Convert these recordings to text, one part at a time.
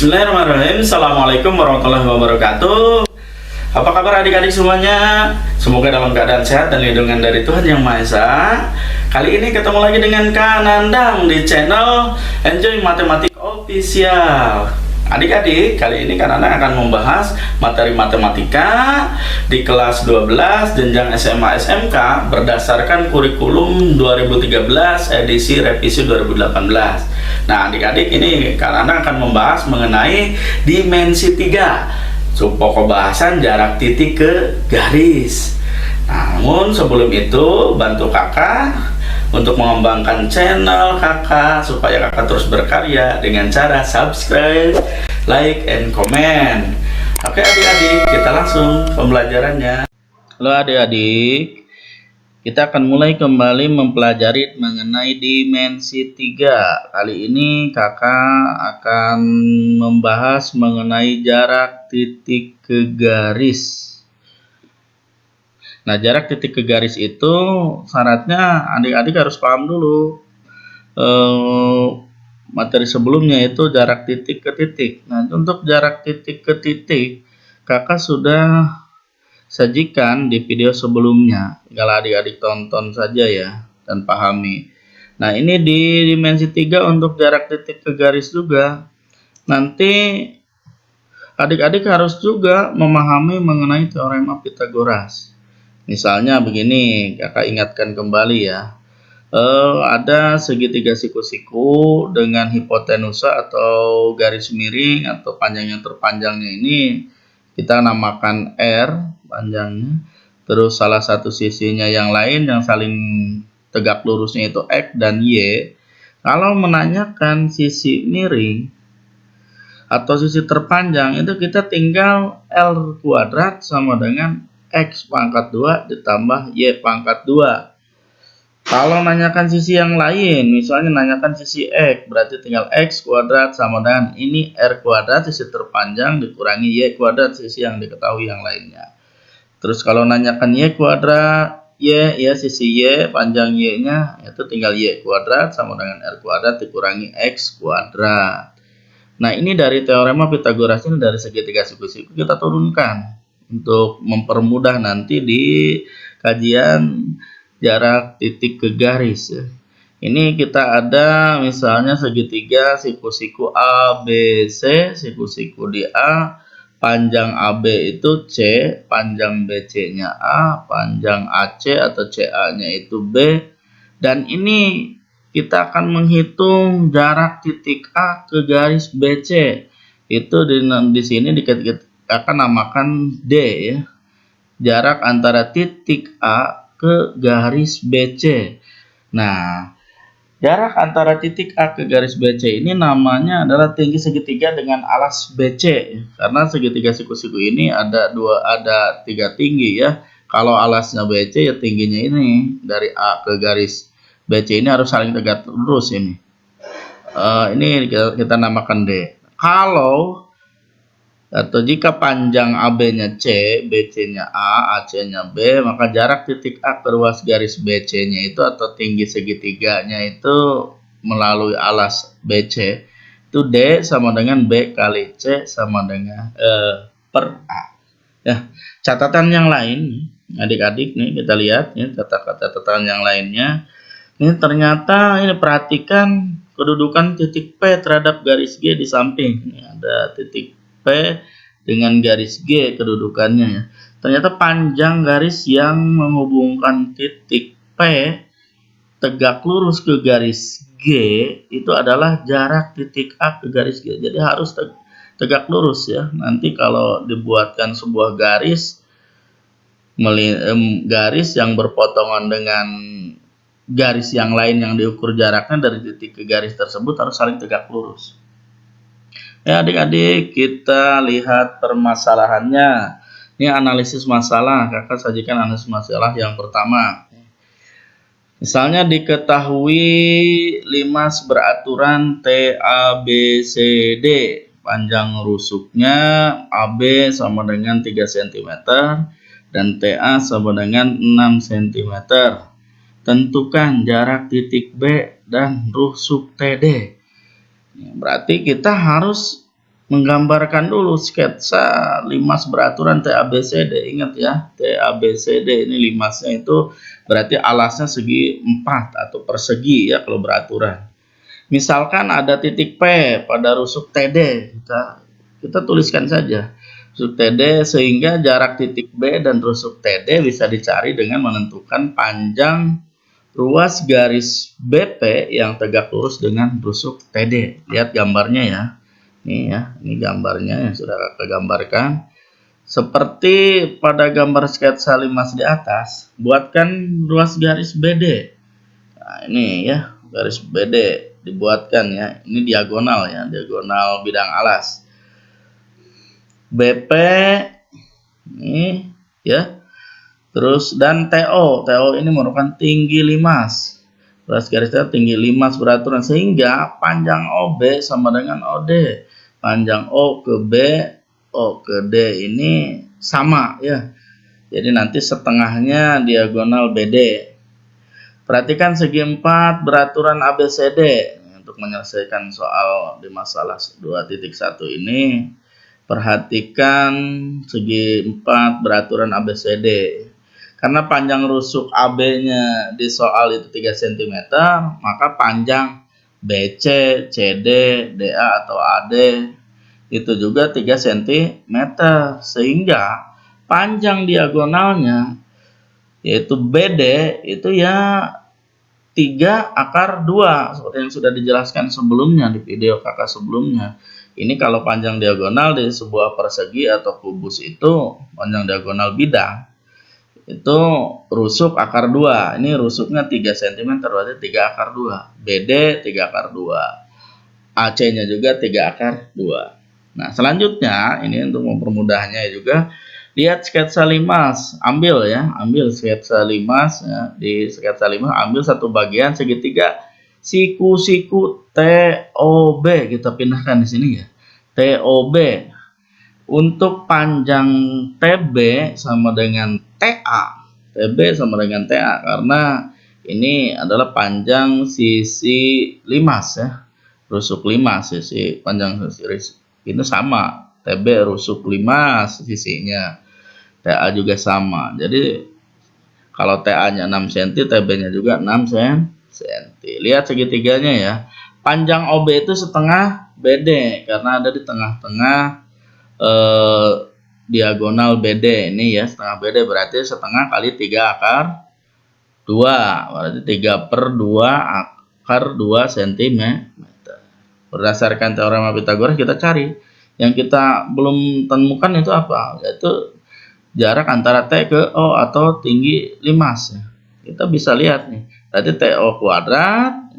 Bismillahirrahmanirrahim. Assalamualaikum warahmatullahi wabarakatuh. Apa kabar adik-adik semuanya? Semoga dalam keadaan sehat dan lindungan dari Tuhan Yang Maha Esa. Kali ini ketemu lagi dengan Kak Nandang di channel Enjoy Matematik Official. Adik-adik, kali ini Kak Nandang akan membahas materi matematika di kelas 12 jenjang SMA SMK berdasarkan kurikulum 2013 edisi revisi 2018. Nah, adik-adik, ini Kak Nandang akan membahas mengenai dimensi 3, pokok bahasan jarak titik ke garis. Namun sebelum itu, bantu kakak untuk mengembangkan channel kakak supaya kakak terus berkarya dengan cara subscribe, like, and comment. Oke adik-adik, kita langsung pembelajarannya. Halo adik-adik, kita akan mulai kembali mempelajari mengenai dimensi 3. Kali ini kakak akan membahas mengenai jarak titik ke garis. Nah, jarak titik ke garis itu syaratnya adik-adik harus paham dulu materi sebelumnya, itu jarak titik ke titik. Nah, untuk jarak titik ke titik kakak sudah sajikan di video sebelumnya. Kalau adik-adik tonton saja ya dan pahami. Nah, ini di dimensi 3 untuk jarak titik ke garis juga. Nanti adik-adik harus juga memahami mengenai teorema Pythagoras. Misalnya begini, kakak ingatkan kembali ya. Ada segitiga siku-siku dengan hipotenusa atau garis miring atau panjang yang terpanjangnya ini kita namakan R panjangnya. Terus salah satu sisinya yang lain yang saling tegak lurusnya itu X dan Y. Kalau menanyakan sisi miring atau sisi terpanjang itu kita tinggal L kuadrat sama dengan X pangkat 2 ditambah Y pangkat 2. Kalau nanyakan sisi yang lain, misalnya nanyakan sisi X, berarti tinggal X kuadrat sama dengan ini R kuadrat sisi terpanjang dikurangi Y kuadrat sisi yang diketahui yang lainnya. Terus kalau nanyakan Y kuadrat, Y ya sisi Y, panjang Y nya itu tinggal Y kuadrat sama dengan R kuadrat dikurangi X kuadrat. Nah, ini dari teorema Pythagoras ini dari segitiga siku-siku kita turunkan untuk mempermudah nanti di kajian jarak titik ke garis. Ini kita ada misalnya segitiga siku-siku ABC, siku-siku di A, panjang AB itu C, panjang BC-nya A, panjang AC atau CA-nya itu B, dan ini kita akan menghitung jarak titik A ke garis BC. Itu di sini kita akan namakan D ya. Jarak antara titik A ke garis BC. Nah, jarak antara titik A ke garis BC ini namanya adalah tinggi segitiga dengan alas BC. Karena segitiga siku-siku ini ada tiga tinggi ya. Kalau alasnya BC ya tingginya ini dari A ke garis BC ini harus saling tegak lurus ini. Ini kita namakan D. Kalau atau jika panjang AB-nya C, BC-nya A, AC-nya B, maka jarak titik A ke ruas garis BC-nya itu atau tinggi segitiganya itu melalui alas BC itu D sama dengan B kali C sama dengan per A. Ya, catatan yang lain, adik-adik nih kita lihat ya, catatan yang lainnya. Ini ternyata ini perhatikan kedudukan titik P terhadap garis G di samping. Ini ada titik P dengan garis G kedudukannya ya. Ternyata panjang garis yang menghubungkan titik P tegak lurus ke garis G itu adalah jarak titik A ke garis G. Jadi harus tegak lurus ya. Nanti kalau dibuatkan sebuah garis yang berpotongan dengan garis yang lain yang diukur jaraknya dari titik ke garis tersebut harus saling tegak lurus. Ya adik-adik, kita lihat permasalahannya. Ini analisis masalah. Kakak sajikan analisis masalah yang pertama. Misalnya diketahui limas beraturan TABCD. Panjang rusuknya AB sama dengan 3 cm dan TA sama dengan 6 cm. Tentukan jarak titik B dan rusuk TD. Berarti kita harus menggambarkan dulu sketsa limas beraturan TABCD. Ingat ya, TABCD ini limasnya itu berarti alasnya segi 4 atau persegi ya kalau beraturan. Misalkan ada titik P pada rusuk TD, kita tuliskan saja rusuk TD, sehingga jarak titik B dan rusuk TD bisa dicari dengan menentukan panjang ruas garis BP yang tegak lurus dengan rusuk TD. Lihat gambarnya ya. Ini ya, ini gambarnya yang sudah kakak gambarkan. Seperti pada gambar sketsa limas di atas, buatkan ruas garis BD. Nah, ini ya, garis BD dibuatkan ya. Ini diagonal ya, diagonal bidang alas. BP ini ya. Terus dan TO ini merupakan tinggi limas. Ruas garisnya tinggi limas beraturan, sehingga panjang OB sama dengan OD. Panjang O ke B, O ke D ini sama ya. Jadi nanti setengahnya diagonal BD. Perhatikan segi 4 beraturan ABCD. Untuk menyelesaikan soal di masalah 2.1 ini, perhatikan segi 4 beraturan ABCD. Karena panjang rusuk AB-nya di soal itu 3 cm, maka panjang BC, CD, DA atau AD itu juga 3 cm. Sehingga panjang diagonalnya yaitu BD itu ya 3 akar 2 seperti yang sudah dijelaskan sebelumnya di video kakak sebelumnya. Ini kalau panjang diagonal di sebuah persegi atau kubus itu panjang diagonal bidang itu rusuk akar 2. Ini rusuknya 3 cm berarti 3 akar 2. BD 3 akar 2. AC-nya juga 3 akar 2. Nah, selanjutnya ini untuk mempermudahnya juga, lihat sketsa limas. Ambil ya, ambil sketsa limas ya. Di sketsa limas ambil satu bagian segitiga siku-siku TOB, kita pindahkan di sini ya. TOB. Untuk panjang TB sama dengan TA. TB sama dengan TA karena ini adalah panjang sisi limas ya. Rusuk limas, sisi panjang sisi ini sama. TB rusuk limas sisinya. TA juga sama. Jadi kalau TA-nya 6 cm, TB-nya juga 6 cm. Lihat segitiganya ya. Panjang OB itu setengah BD karena ada di tengah-tengah diagonal BD ini ya. Setengah BD berarti setengah kali 3 akar 2, berarti 3/2 akar 2 cm. Berdasarkan teorema Pythagoras kita cari. Yang kita belum temukan itu apa? Yaitu jarak antara T ke O atau tinggi limas ya. Kita bisa lihat nih. Berarti TO kuadrat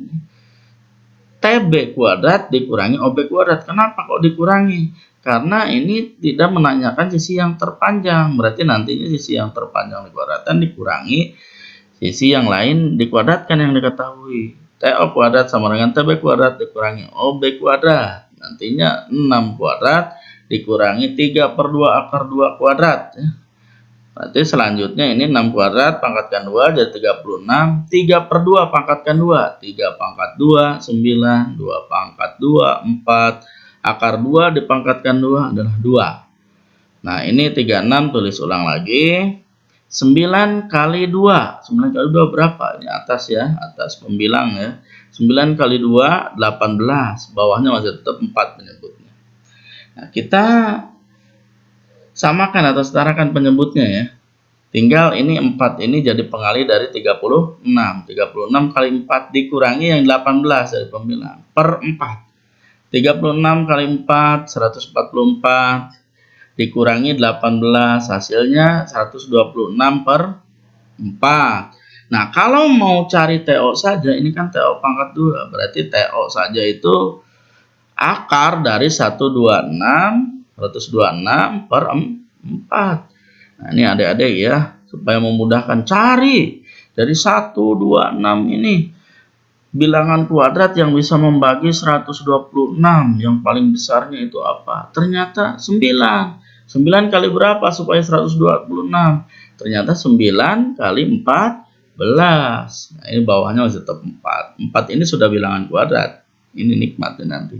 TB kuadrat dikurangi OB kuadrat. Kenapa kok dikurangi? Karena ini tidak menanyakan sisi yang terpanjang. Berarti nantinya sisi yang terpanjang dikuadratkan dikurangi sisi yang lain dikuadratkan yang diketahui. TO kuadrat sama dengan TB kuadrat dikurangi OB kuadrat. Nantinya 6 kuadrat dikurangi 3/2 akar 2 kuadrat. Berarti selanjutnya ini 6 kuadrat pangkatkan 2 jadi 36. 3/2 pangkatkan 2. 3 pangkat 2, 9. 2 pangkat 2, 4. Akar 2 dipangkatkan 2 adalah 2. Nah ini 36 tulis ulang lagi. 9 kali 2. 9 kali 2 berapa? Ini atas ya, atas pembilang ya. 9 kali 2, 18. Bawahnya masih tetap 4 penyebutnya. Nah kita samakan atau setarakan penyebutnya ya. Tinggal ini 4 ini jadi pengali dari 36. 36 kali 4 dikurangi yang 18 dari pembilang per 4. 36 kali 4, 144, dikurangi 18, hasilnya 126/4. Nah, kalau mau cari TO saja, ini kan TO pangkat 2, berarti TO saja itu akar dari 126/4. Nah, ini adik-adik ya, supaya memudahkan cari dari 126 ini. Bilangan kuadrat yang bisa membagi 126, yang paling besarnya itu apa? Ternyata 9. 9 kali berapa supaya 126? Ternyata 9 kali 14. Nah, ini bawahnya masih tetap 4. 4 ini sudah bilangan kuadrat. Ini nikmatnya nanti.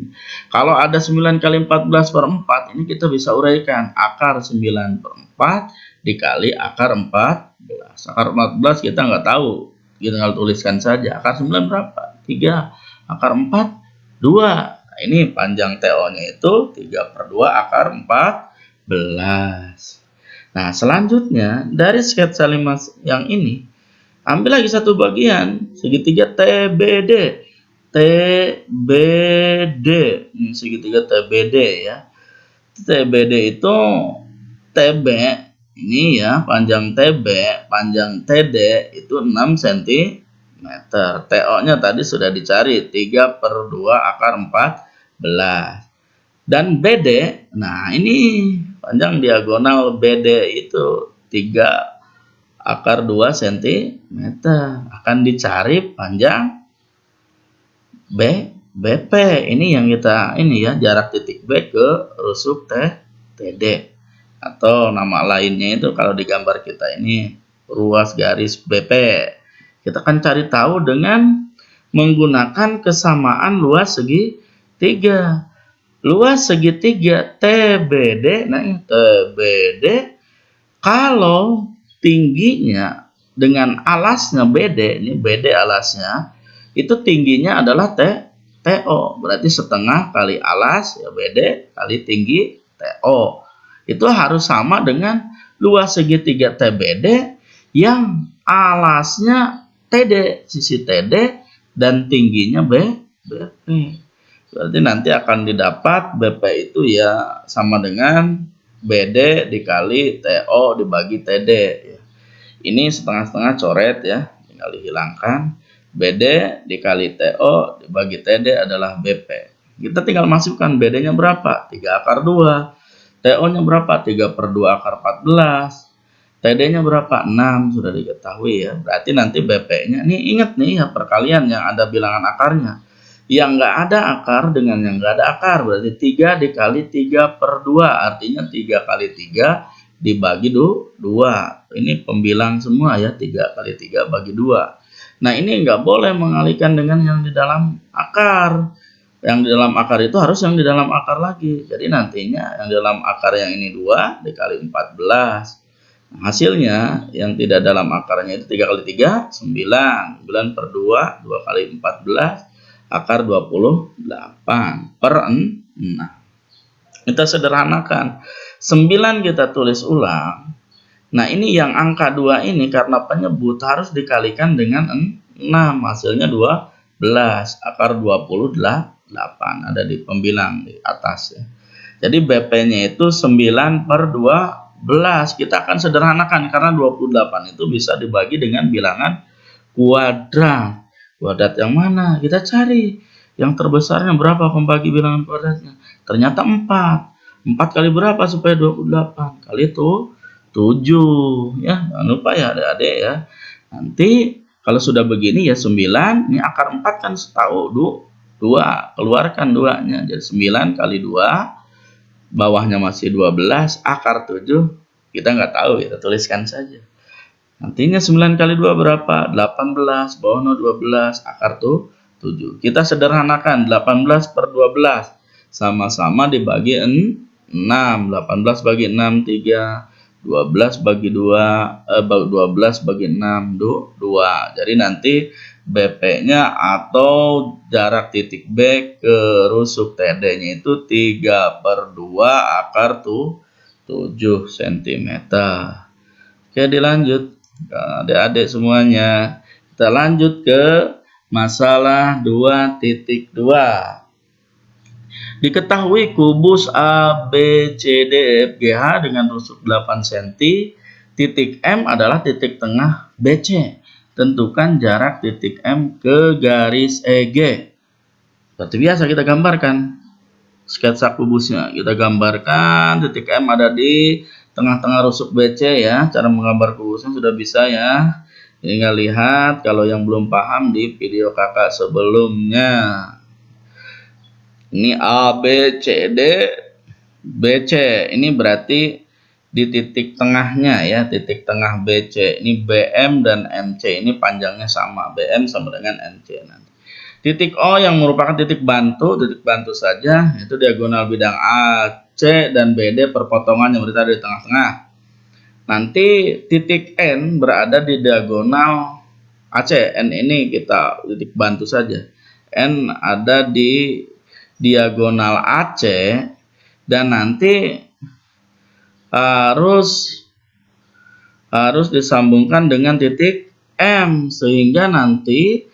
Kalau ada 9 kali 14 per 4, ini kita bisa uraikan. Akar 9 per 4 dikali akar 14. Akar 14 kita nggak tahu. Kita tinggal tuliskan saja. Akar 9 berapa? 3. Akar 4, 2. Nah, ini panjang TO-nya itu 3 per 2 akar 14. Nah, selanjutnya dari sketsa 5 yang ini, ambil lagi satu bagian, segitiga TBD. TBD, ini segitiga TBD ya. TBD itu TB ini ya, panjang TB, panjang TD itu 6 cm. TO-nya tadi sudah dicari, 3 per 2 akar 14. Dan BD, nah ini panjang diagonal BD itu 3 akar 2 cm. Akan dicari panjang BP. Ini yang kita jarak titik B ke rusuk TD, atau nama lainnya itu kalau di gambar kita ini ruas garis BP. Kita akan cari tahu dengan menggunakan kesamaan luas segitiga. Luas segitiga TBD, nah ini TBD kalau tingginya dengan alasnya BD, ini BD alasnya, itu tingginya adalah TO, berarti setengah kali alas ya BD kali tinggi TO. Itu harus sama dengan luas segitiga TBD yang alasnya TD, sisi TD, dan tingginya BP. Berarti nanti akan didapat BP itu ya sama dengan BD dikali TO dibagi TD. Ini setengah-setengah coret ya, tinggal dihilangkan. BD dikali TO dibagi TD adalah BP. Kita tinggal masukkan BD-nya berapa? 3 akar 2. TO-nya berapa? 3 per 2 akar 14. TD-nya berapa? 6, sudah diketahui ya. Berarti nanti BP-nya, ini ingat nih ya perkalian yang ada bilangan akarnya. Yang nggak ada akar dengan yang nggak ada akar, berarti 3 dikali 3 per 2. Artinya 3 kali 3 dibagi 2. Ini pembilang semua ya, 3 kali 3 bagi 2. Nah, ini nggak boleh mengalihkan dengan yang di dalam akar. Yang di dalam akar itu harus yang di dalam akar lagi. Jadi nantinya yang di dalam akar yang ini 2 dikali 14. Nah, hasilnya yang tidak dalam akarnya itu 3 kali 3, 9. 9 per 2, 2 kali 14, akar 28 per 6. Kita sederhanakan. 9 kita tulis ulang. Nah, ini yang angka 2 ini karena penyebut harus dikalikan dengan 6. Hasilnya 12. Akar 28. Ada di pembilang di atas ya. Jadi BP-nya itu 9 per 12. Kita akan sederhanakan karena 28 itu bisa dibagi dengan bilangan kuadrat. Kuadrat yang mana? Kita cari. Yang terbesarnya berapa pembagi bilangan kuadratnya? Ternyata 4. 4 kali berapa supaya 28? Kali itu 7 ya, jangan lupa ya adik-adik ya. Nanti kalau sudah begini ya 9, ini akar 4 kan tahu 2, keluarkan 2-nya. Jadi 9 kali 2, bawahnya masih 12, akar 7 kita nggak tahu, kita tuliskan saja. Nantinya 9 kali 2 berapa? 18, bawahnya 12, akar 7. Kita sederhanakan, 18 per 12 sama-sama dibagi 6. 18 bagi 6, 3. 12 bagi 2, 12 bagi 6, 2. Jadi nanti BP-nya atau jarak titik B ke rusuk TD-nya itu 3 per 2 akar 7 cm. Oke, dilanjut. Adik-adik semuanya. Kita lanjut ke masalah 2.2. Diketahui kubus A, B, C, D, E, F, G, H dengan rusuk 8 cm. Titik M adalah titik tengah BC. Tentukan jarak titik M ke garis EG. Seperti biasa kita gambarkan sketsa kubusnya. Kita gambarkan titik M ada di tengah-tengah rusuk BC ya. Cara menggambar kubusnya sudah bisa ya. Tinggal lihat kalau yang belum paham di video kakak sebelumnya. Ini A, B, C, D, BC. Ini berarti di titik tengahnya ya, titik tengah BC. Ini BM dan MC. Ini panjangnya sama. BM sama dengan MC nanti. Titik O yang merupakan titik bantu saja, itu diagonal bidang AC dan BD perpotongan yang berada di tengah-tengah. Nanti titik N berada di diagonal AC. N ini kita titik bantu saja. N ada di diagonal AC dan nanti harus disambungkan dengan titik M, sehingga nanti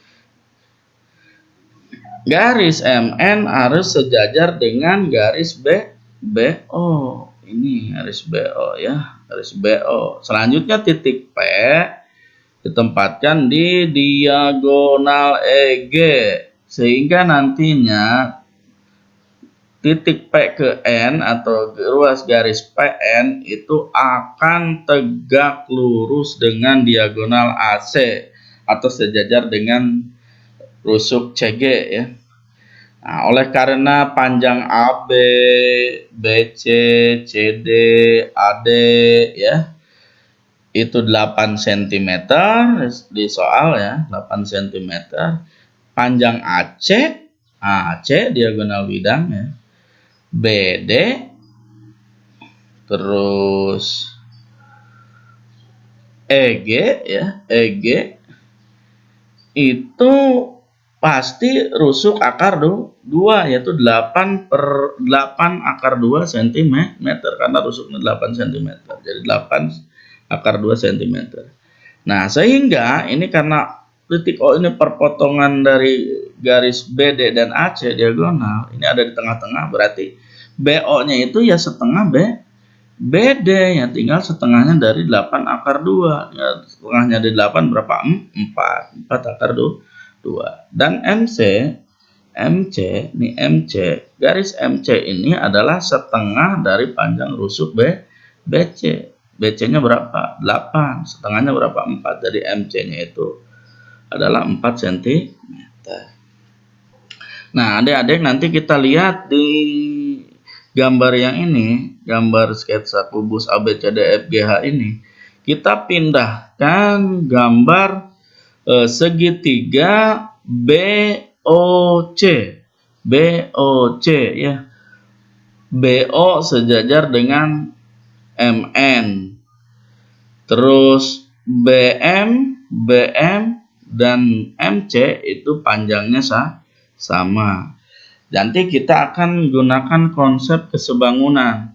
garis MN harus sejajar dengan garis BO. Ini garis BO ya, garis BO. Selanjutnya titik P ditempatkan di diagonal EG, sehingga nantinya titik P ke N atau ruas garis PN itu akan tegak lurus dengan diagonal AC atau sejajar dengan rusuk CG ya. Nah, oleh karena panjang AB, BC, CD, AD ya, itu 8 cm di soal ya, 8 cm. Panjang AC diagonal bidang ya. BD terus EG ya, EG itu pasti rusuk akar 2, yaitu 8 akar 2 cm, karena rusuknya 8 cm. Jadi 8 akar 2 cm. Nah, sehingga ini karena titik O ini perpotongan dari garis BD dan AC diagonal, ini ada di tengah-tengah, berarti BO-nya itu ya setengah BD, ya tinggal setengahnya dari 8 akar 2. Ya, setengahnya dari 8 berapa? 4 akar 2. Dan MC, garis MC ini adalah setengah dari panjang rusuk BC. BC-nya berapa? 8. Setengahnya berapa? 4. Jadi MC-nya itu adalah 4 cm. Nah, adik-adik nanti kita lihat di gambar yang ini, gambar sketsa kubus ABCDFGH ini, kita pindahkan gambar segitiga BOC ya. BO sejajar dengan MN. Terus BM dan MC itu panjangnya sama. Nanti kita akan gunakan konsep kesebangunan.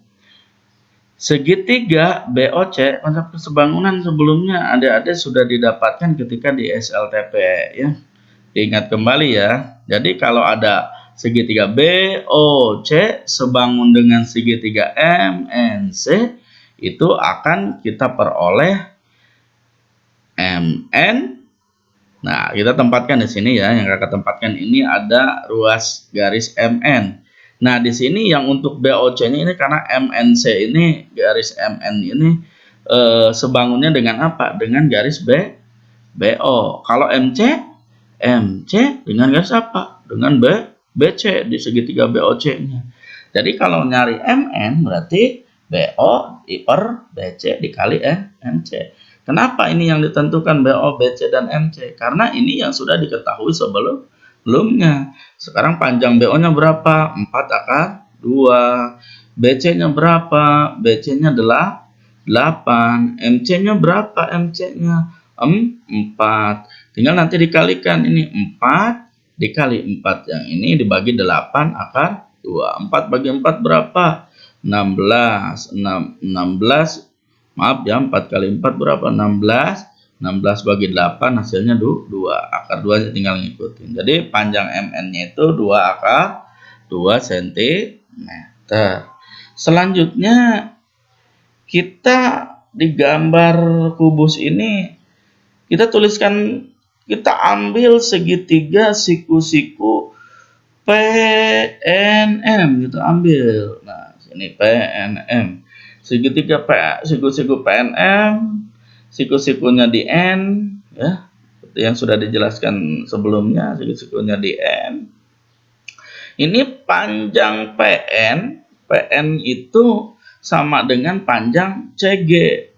Segitiga BOC, konsep kesebangunan sebelumnya adik-adik sudah didapatkan ketika di SLTP ya. Diingat kembali ya. Jadi kalau ada segitiga BOC sebangun dengan segitiga MNC, itu akan kita peroleh MN. Nah, kita tempatkan di sini ya, yang kakak tempatkan ini ada ruas garis MN. Nah, di sini yang untuk BOC-nya ini karena MNC ini, garis MN ini sebangunnya dengan apa? Dengan garis BO. Kalau MC dengan garis apa? Dengan BC di segitiga BOC-nya. Jadi kalau nyari MN berarti BO per BC dikali MC. Kenapa ini yang ditentukan BO, BC, dan MC? Karena ini yang sudah diketahui sebelumnya. Sekarang panjang BO-nya berapa? 4 akar 2. BC-nya berapa? BC-nya 8. MC-nya berapa? MC-nya 4. Tinggal nanti dikalikan ini 4 dikali 4. Yang ini dibagi 8 akar 2. 4 bagi 4 berapa? 16. 16. Maaf ya, 4 kali 4 berapa? 16. 16 bagi 8 hasilnya 2. Akar 2 tinggal ngikutin. Jadi panjang MN-nya itu 2 akar 2 cm. Selanjutnya kita di gambar kubus ini kita tuliskan, kita ambil segitiga siku-siku PNM gitu, ambil. Nah, sini PNM. Segitiga siku-siku PNM, siku-sikunya di N ya, seperti yang sudah dijelaskan sebelumnya, siku-sikunya di N. Ini panjang PN itu sama dengan panjang CG.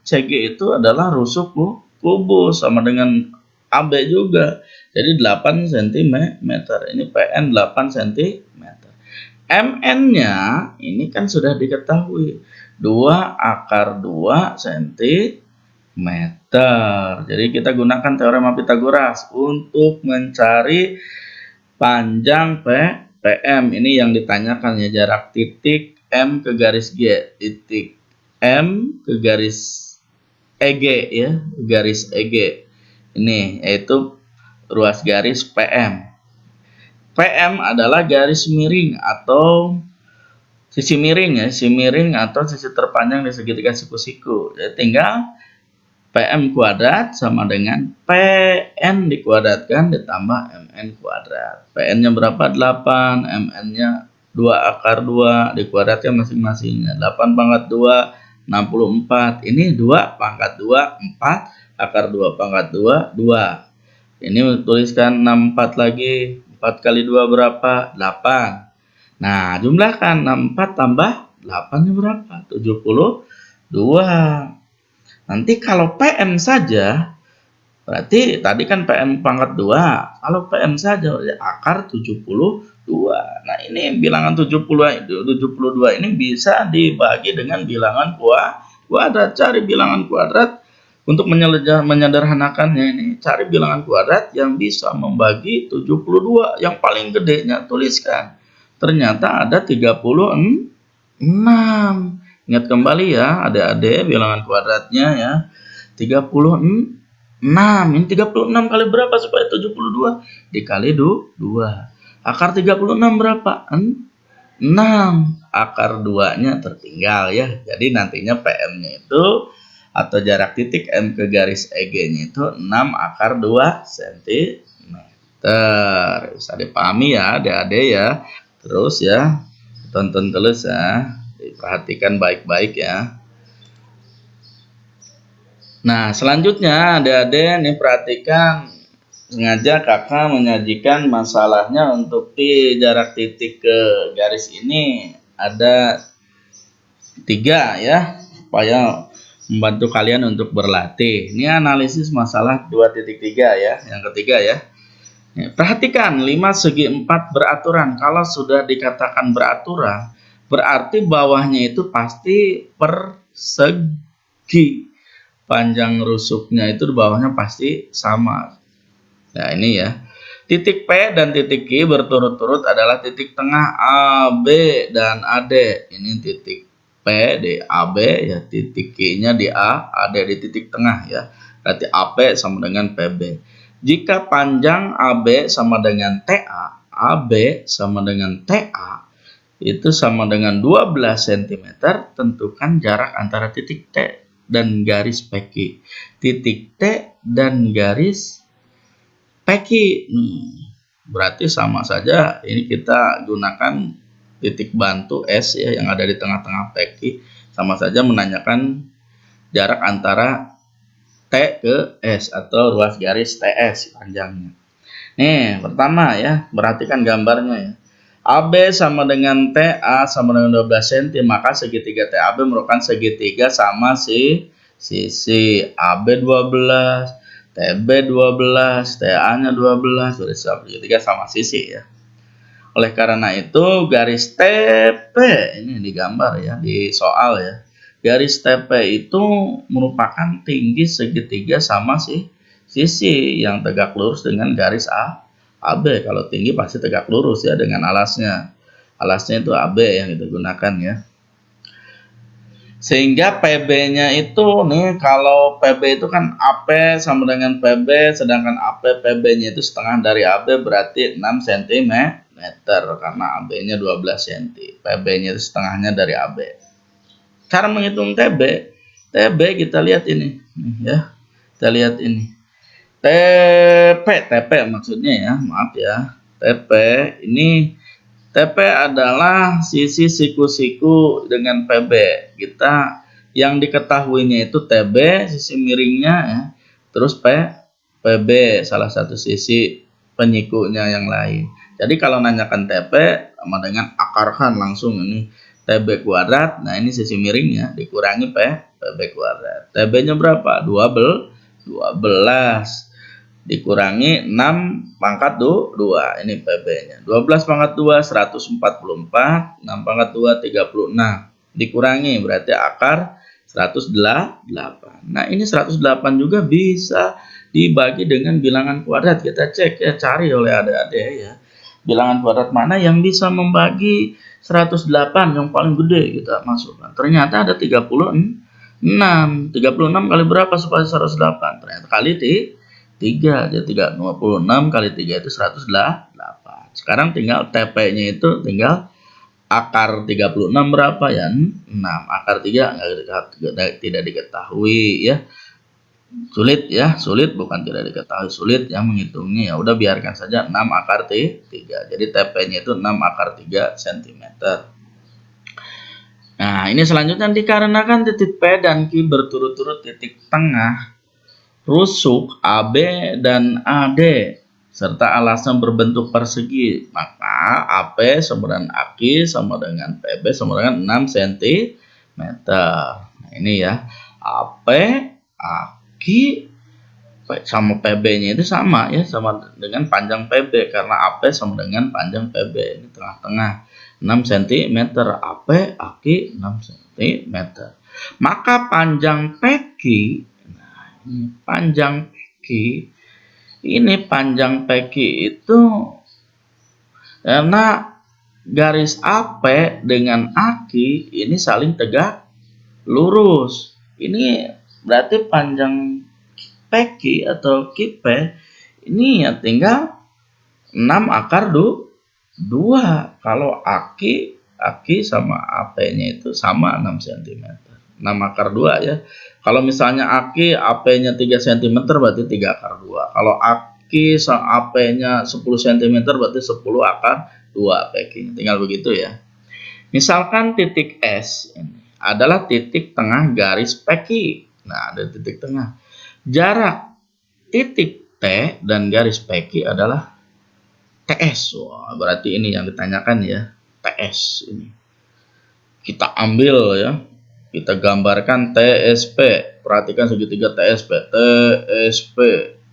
CG itu adalah rusuk kubus sama dengan AB juga. Jadi 8 cm. Ini PN 8 cm. MN-nya ini kan sudah diketahui 2 akar 2 cm. Jadi kita gunakan teorema Pitagoras untuk mencari panjang PM. Ini yang ditanyakan ya, jarak titik M ke garis G. Titik M ke garis EG ya, garis EG. Ini yaitu ruas garis PM. PM adalah garis miring atau sisi miring ya, sisi miring atau sisi terpanjang di segitiga siku-siku. Jadi tinggal PM kuadrat sama dengan PN dikuadratkan ditambah MN kuadrat. PN-nya berapa? 8, MN-nya 2 akar 2 dikuadratkan masing-masingnya. 8 pangkat 2, 64. Ini 2 pangkat 2, 4 akar 2 pangkat 2, 2. Ini tuliskan 64 lagi. 4 kali 2 berapa? 8. Nah, jumlahkan 64 tambah 8-nya berapa? 72. Nanti kalau PM saja, berarti tadi kan PM pangkat 2. Kalau PM saja, ya akar 72. Nah, ini bilangan 72 ini bisa dibagi dengan bilangan kuadrat. Cari bilangan kuadrat. Untuk menyederhanakannya ini, cari bilangan kuadrat yang bisa membagi 72. Yang paling gedenya tuliskan. Ternyata ada 36. Ingat kembali ya, adik-adik, bilangan kuadratnya ya. 36. Ini 36 kali berapa supaya 72? Dikali 2. Akar 36 berapa? 6. Akar 2-nya tertinggal ya. Jadi nantinya PM-nya itu atau jarak titik M ke garis EG-nya itu 6 akar 2 cm. Bisa dipahami ya adik-adik ya. Terus ya, tonton terus ya. Diperhatikan baik-baik ya. Nah, selanjutnya adik-adik nih perhatikan, sengaja kakak menyajikan masalahnya untuk di jarak titik ke garis ini ada 3 ya, supaya membantu kalian untuk berlatih. Ini analisis masalah 2.3 ya, yang ketiga ya. Perhatikan 5 segi 4 beraturan. Kalau sudah dikatakan beraturan, berarti bawahnya itu pasti persegi. Panjang rusuknya itu di bawahnya pasti sama. Nah, ini ya. Titik P dan titik Q berturut-turut adalah titik tengah AB dan AD. Ini titik P di AB ya, titik Q-nya di A, AD di titik tengah ya. Berarti AP sama dengan PB. Jika panjang AB sama dengan TA, AB sama dengan TA itu sama dengan 12 cm, tentukan jarak antara titik T dan garis PQ. Titik T dan garis PQ. Berarti sama saja, ini kita gunakan titik bantu S ya yang ada di tengah-tengah PQ. Sama saja menanyakan jarak antara T ke S atau ruas garis TS panjangnya. Nih, pertama ya, perhatikan gambarnya ya. AB sama dengan TA sama dengan 12 cm, maka segitiga TAB merupakan segitiga sama sisi AB 12, TB 12, TA-nya 12, berarti segitiga sama sisi ya. Oleh karena itu garis TP ini digambar ya di soal ya. Garis TP itu merupakan tinggi segitiga sama sisi yang tegak lurus dengan garis AB. Kalau tinggi pasti tegak lurus ya dengan alasnya. Alasnya itu AB yang kita gunakan ya. Sehingga PB-nya itu nih, kalau PB itu kan AP sama dengan PB, sedangkan AP PB-nya itu setengah dari AB berarti 6 cm karena AB-nya 12 cm. PB-nya itu setengahnya dari AB. Cara menghitung TB kita lihat ini ya. Kita lihat ini. TP maksudnya ya, maaf ya. TP ini, TP adalah sisi siku-siku dengan PB. Kita yang diketahuinya itu TB sisi miringnya ya. Terus PB salah satu sisi penyikunya yang lain. Jadi kalau nanyakan TP sama dengan akarkan langsung ini TB kuadrat. Nah, ini sisi miringnya dikurangi PB kuadrat. TB-nya berapa? 12. dikurangi 6 pangkat 2, ini PB-nya. 12 pangkat 2, 144, 6 pangkat 2, 36. Dikurangi, berarti akar 108. Nah, ini 108 juga bisa dibagi dengan bilangan kuadrat. Kita cek ya, cari oleh adik-adik ya. Bilangan kuadrat mana yang bisa membagi 108 yang paling gede, kita masukkan. Ternyata ada 36. 36 kali berapa supaya 108? Ternyata kali 3. Jadi 26 kali 3 itu 108. Sekarang tinggal TP-nya itu tinggal akar 36 berapa ya? 6. Akar 3 tidak diketahui ya. Sulit ya, sulit bukan tidak diketahui, sulit ya menghitungnya. Ya udah biarkan saja 6 akar 3. Jadi TP-nya itu 6 akar 3 cm. Nah, ini selanjutnya dikarenakan titik P dan Q berturut-turut titik tengah rusuk AB dan AD serta alasnya berbentuk persegi, maka AP sama dengan AQ sama dengan PB sama dengan 6 cm. Nah, ini ya, AP, AQ sama PB-nya itu sama ya, sama dengan panjang PB karena AP sama dengan panjang PB. Ini tengah-tengah 6 cm, AP, AQ 6 cm. Maka panjang PQ, panjang PQ itu karena garis AP dengan AQ ini saling tegak lurus. Ini berarti panjang PQ atau QP ini ya tinggal 6 akar 2. Kalau AQ sama AP-nya itu sama 6 cm. 6 akar 2 ya. Kalau misalnya AP-nya 3 cm berarti 3 akar 2. Kalau AQ sama AP-nya 10 cm berarti 10 akar 2 PQ-nya. Tinggal begitu ya. Misalkan titik S ini adalah titik tengah garis PQ. Nah, ada titik tengah. Jarak titik T dan garis PQ adalah TS. Wah, berarti ini yang ditanyakan ya. TS ini. Kita ambil ya. Kita gambarkan TSP. Perhatikan segitiga TSP. TSP.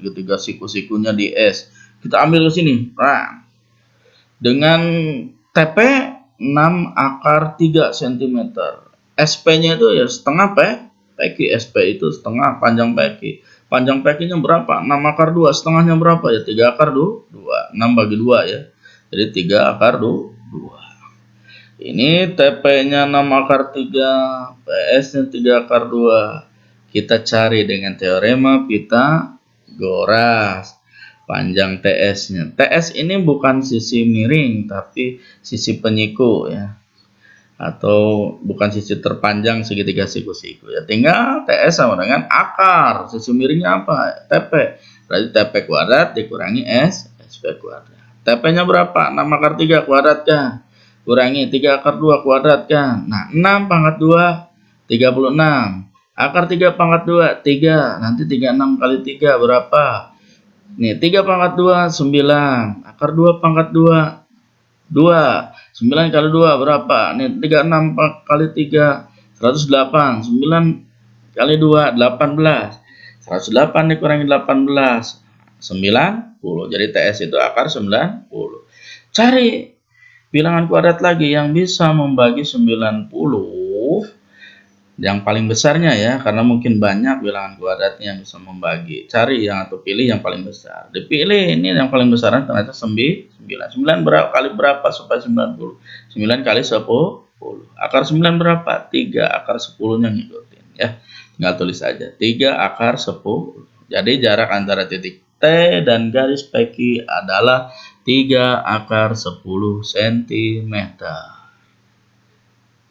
Segitiga siku-sikunya di S. Kita ambil ke sini. Nah, dengan TP 6 akar 3 cm. SP-nya itu ya setengah PQ. SP itu setengah panjang PQ. Panjang PQ-nya berapa? 6 akar 2. Setengahnya berapa ya? 3 akar 2. 6 bagi 2 ya. Jadi 3 akar 2. Ini TP-nya 6 akar 3, PS-nya 3 akar 2. Kita cari dengan teorema Pythagoras. Panjang TS-nya. TS ini bukan sisi miring, tapi sisi penyiku ya. Atau bukan sisi terpanjang segitiga siku-siku ya. Tinggal TS sama dengan akar. Sisi miringnya apa? TP. Berarti TP kuadrat dikurangi SP kuadrat. TP-nya berapa? 6 akar 3 kuadrat kan? Kurangi 3 akar 2 kuadrat kan. Nah, 6 pangkat 2 36. Akar 3 pangkat 2 3. Nanti 36 kali 3 berapa? Nih, 3 pangkat 2 9. Akar 2 pangkat 2 2. 9 kali 2 berapa? Nih, 36 kali 3 108. 9 kali 2 18. 108 dikurangi 18 90. Jadi TS itu akar 90. Cari bilangan kuadrat lagi yang bisa membagi 90, yang paling besarnya ya, karena mungkin banyak bilangan kuadratnya yang bisa membagi. Cari yang atau pilih yang paling besar. Dipilih ini yang paling besar ternyata 9. 9 berapa kali berapa supaya 90? 9 kali 10. Akar 9 berapa? 3. Akar 10-nya ngikutin ya. Tinggal tulis aja. 3 akar 10. Jadi jarak antara titik T dan garis PQ adalah 3 akar 10 cm.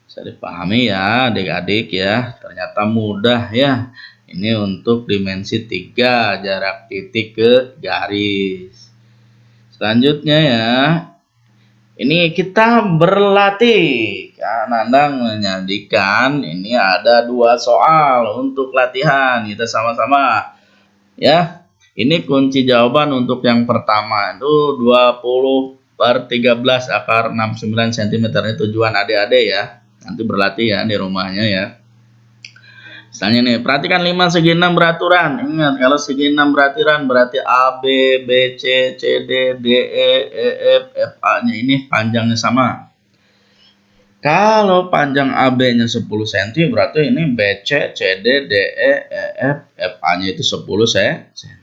Bisa dipahami ya adik-adik ya. Ternyata mudah ya. Ini untuk dimensi 3 jarak titik ke garis. Selanjutnya ya. Ini kita berlatih. Nandang menyajikan ini ada 2 soal untuk latihan. Kita sama-sama ya. Ini kunci jawaban untuk yang pertama itu 20/13 akar 69 cm. Ini tujuan adik-adik ya. Nanti berlatih ya di rumahnya ya. Misalnya nih, perhatikan 5 segi 6 beraturan. Ingat, kalau segi 6 beraturan berarti A, B, B, C, C, D, D, F, F, A-nya ini panjangnya sama. Kalau panjang AB-nya 10 cm, berarti ini BC, CD, DE, EF, FA-nya itu 10 cm.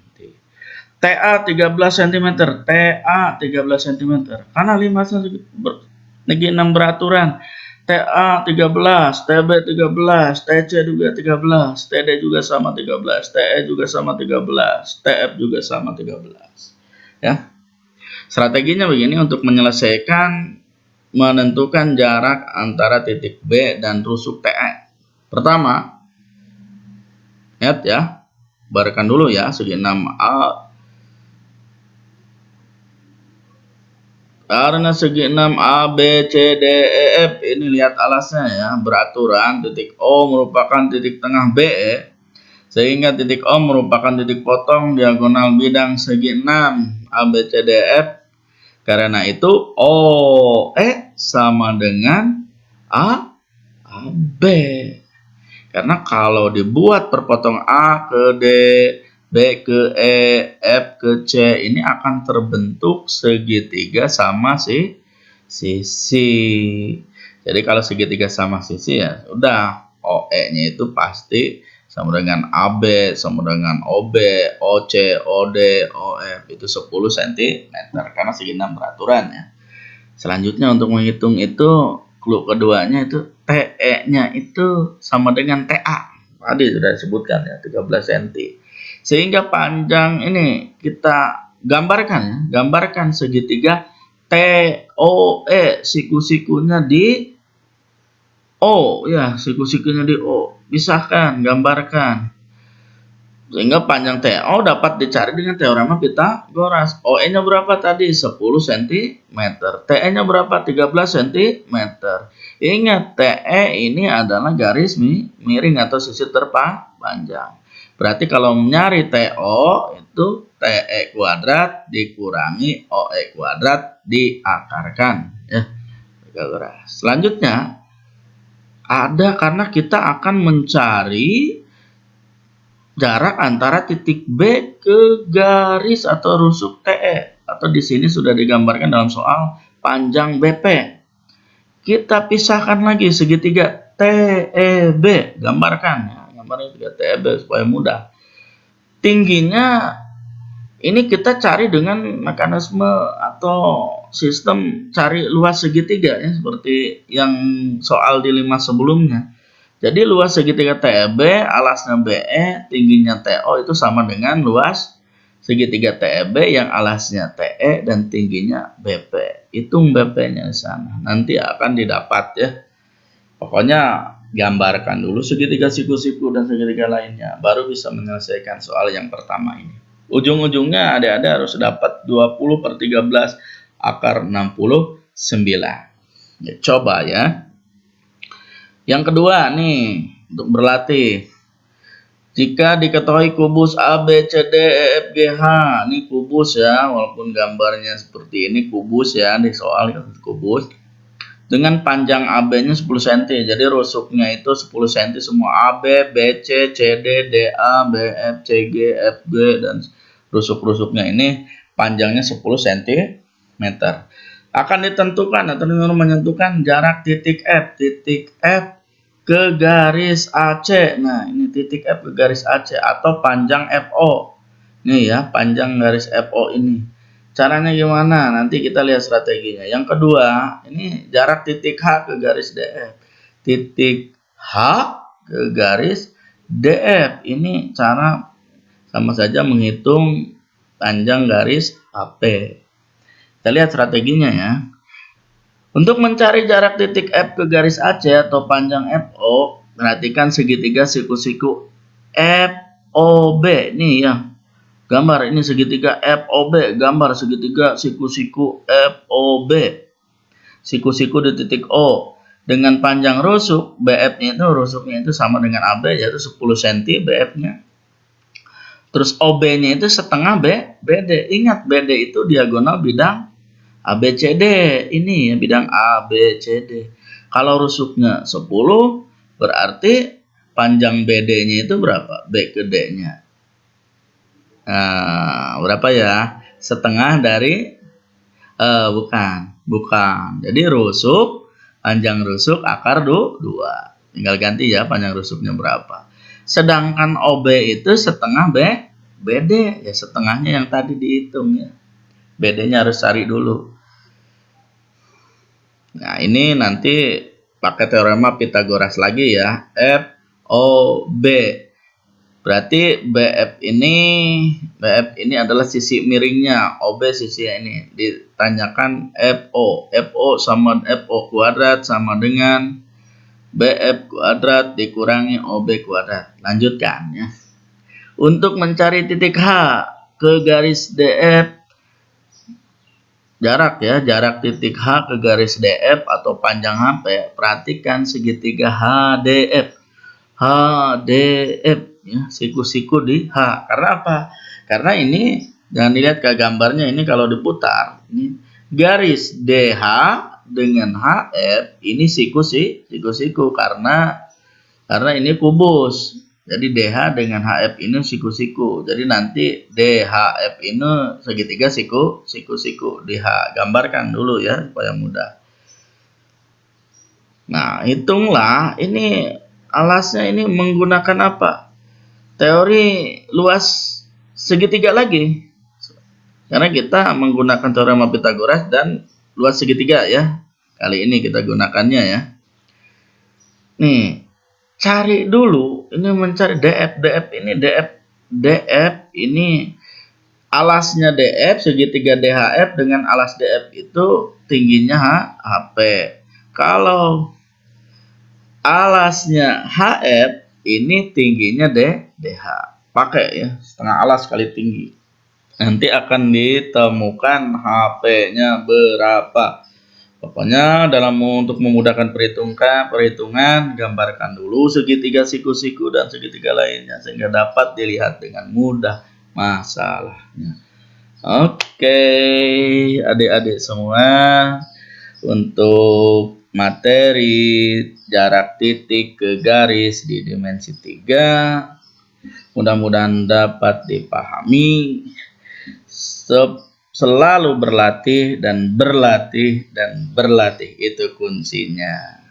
TA 13 cm, TA 13 cm. Karena 5 segi 6 beraturan. TA 13, TB 13, TC juga 13, TD juga sama 13, TE juga sama 13, TF juga sama 13. Ya. Strateginya begini untuk menyelesaikan menentukan jarak antara titik B dan rusuk TE. Pertama, lihat ya, barekan dulu ya segi 6A. Karena segi 6A, B, C, D, E, F ini lihat alasnya ya, beraturan titik O merupakan titik tengah BE, sehingga titik O merupakan titik potong diagonal bidang segi 6 A, B, C, D, E, F. Karena itu OE sama dengan AB. Karena kalau dibuat perpotong A ke D, B ke E, F ke C, ini akan terbentuk segitiga sama sisi. Jadi kalau segitiga sama sisi ya udah, OE-nya itu pasti sama dengan AB, sama dengan OB, OC, OD, OF itu 10 cm karena segi 6 beraturan ya. Selanjutnya untuk menghitung itu, clue keduanya itu TE-nya itu sama dengan TA. Tadi sudah disebutkan ya, 13 cm. Sehingga panjang ini kita gambarkan ya, gambarkan segitiga TOE, siku-sikunya di O ya, siku-sikunya di O. Pisahkan, gambarkan. Sehingga panjang TO dapat dicari dengan teorema Pythagoras. OE-nya berapa tadi? 10 cm. TE-nya berapa? 13 cm. Ingat, TE ini adalah garis miring atau sisi terpanjang. Berarti kalau mencari TO itu TE kuadrat dikurangi OE kuadrat diakarkan. Ya, Pythagoras. Selanjutnya, ada karena kita akan mencari jarak antara titik B ke garis atau rusuk TE, atau di sini sudah digambarkan dalam soal panjang BP. Kita pisahkan lagi segitiga TEB, gambarkan ya, gambarnya segitiga TEB supaya mudah. Tingginya ini kita cari dengan mekanisme atau sistem cari luas segitiga ya, seperti yang soal di 5 sebelumnya. Jadi luas segitiga TEB, alasnya BE, tingginya TO itu sama dengan luas segitiga TEB yang alasnya TE dan tingginya BP. Hitung BP-nya di sana. Nanti akan didapat ya. Pokoknya gambarkan dulu segitiga siku-siku dan segitiga lainnya, baru bisa menyelesaikan soal yang pertama ini. Ujung-ujungnya adik-adik harus dapat 20/13 akar 69. Ya, coba ya. Yang kedua nih, untuk berlatih. Jika diketahui kubus A, B, C, D, E, F, G, H. Ini kubus ya, walaupun gambarnya seperti ini kubus ya, di soal kubus. Dengan panjang AB-nya 10 cm. Jadi rusuknya itu 10 cm semua. AB, BC, CD, DA, BF, CG, FG, dan rusuk-rusuknya ini panjangnya 10 cm. Akan ditentukan atau menentukan jarak titik F ke garis AC. Nah, ini titik F ke garis AC atau panjang FO. Nih ya, panjang garis FO ini. Caranya gimana? Nanti kita lihat strateginya. Yang kedua, ini jarak titik H ke garis DF. Titik H ke garis DF. Ini cara sama saja menghitung panjang garis AP. Kita lihat strateginya ya. Untuk mencari jarak titik F ke garis AC atau panjang FO, perhatikan segitiga siku-siku FOB. Nih ya, gambar ini segitiga FOB, gambar segitiga siku-siku FOB. Siku-siku di titik O. Dengan panjang rusuk, BF-nya itu, rusuknya itu sama dengan AB, yaitu 10 cm BF-nya. Terus OB-nya itu setengah BD. Ingat, BD itu diagonal bidang ABCD, ini ya bidang ABCD. Kalau rusuknya 10, berarti panjang BD-nya itu berapa? B ke D-nya. Nah, berapa ya? Setengah dari bukan. Jadi rusuk, panjang rusuk akar 2. Tinggal ganti ya panjang rusuknya berapa. Sedangkan OB itu setengah BD, ya setengahnya yang tadi dihitung ya. BD-nya harus cari dulu. Nah, ini nanti pakai teorema Pythagoras lagi ya. FOB. Berarti BF ini adalah sisi miringnya, OB sisi ini. Ditanyakan FO. FO sama FO kuadrat sama dengan BF kuadrat dikurangi OB kuadrat. Lanjutkan ya. Untuk mencari titik H ke garis DF, jarak titik H ke garis DF atau panjang HP, perhatikan segitiga HDF. HDF ya, siku-siku di H. Karena apa? Karena ini jangan dilihat ke gambarnya, ini kalau diputar, ini garis DH dengan HF ini siku-siku karena ini kubus. Jadi DH dengan HF ini siku-siku. Jadi nanti DHF ini segitiga siku-siku di H. Gambarkan dulu ya supaya mudah. Nah, hitunglah ini alasnya ini menggunakan apa? Teori luas segitiga lagi. Karena kita menggunakan teorema Pythagoras dan luas segitiga ya. Kali ini kita gunakannya ya. Nih, cari dulu, ini mencari DF ini alasnya DF segitiga DHF dengan alas DF itu tingginya HP. Kalau alasnya HF ini tingginya DH. Pakai ya, setengah alas kali tinggi. Nanti akan ditemukan HP-nya berapa. Pokoknya untuk memudahkan perhitungan, gambarkan dulu segitiga siku-siku dan segitiga lainnya sehingga dapat dilihat dengan mudah masalahnya. Oke, adik-adik semua, untuk materi jarak titik ke garis di dimensi 3 mudah-mudahan dapat dipahami. Selalu berlatih dan berlatih itu kuncinya.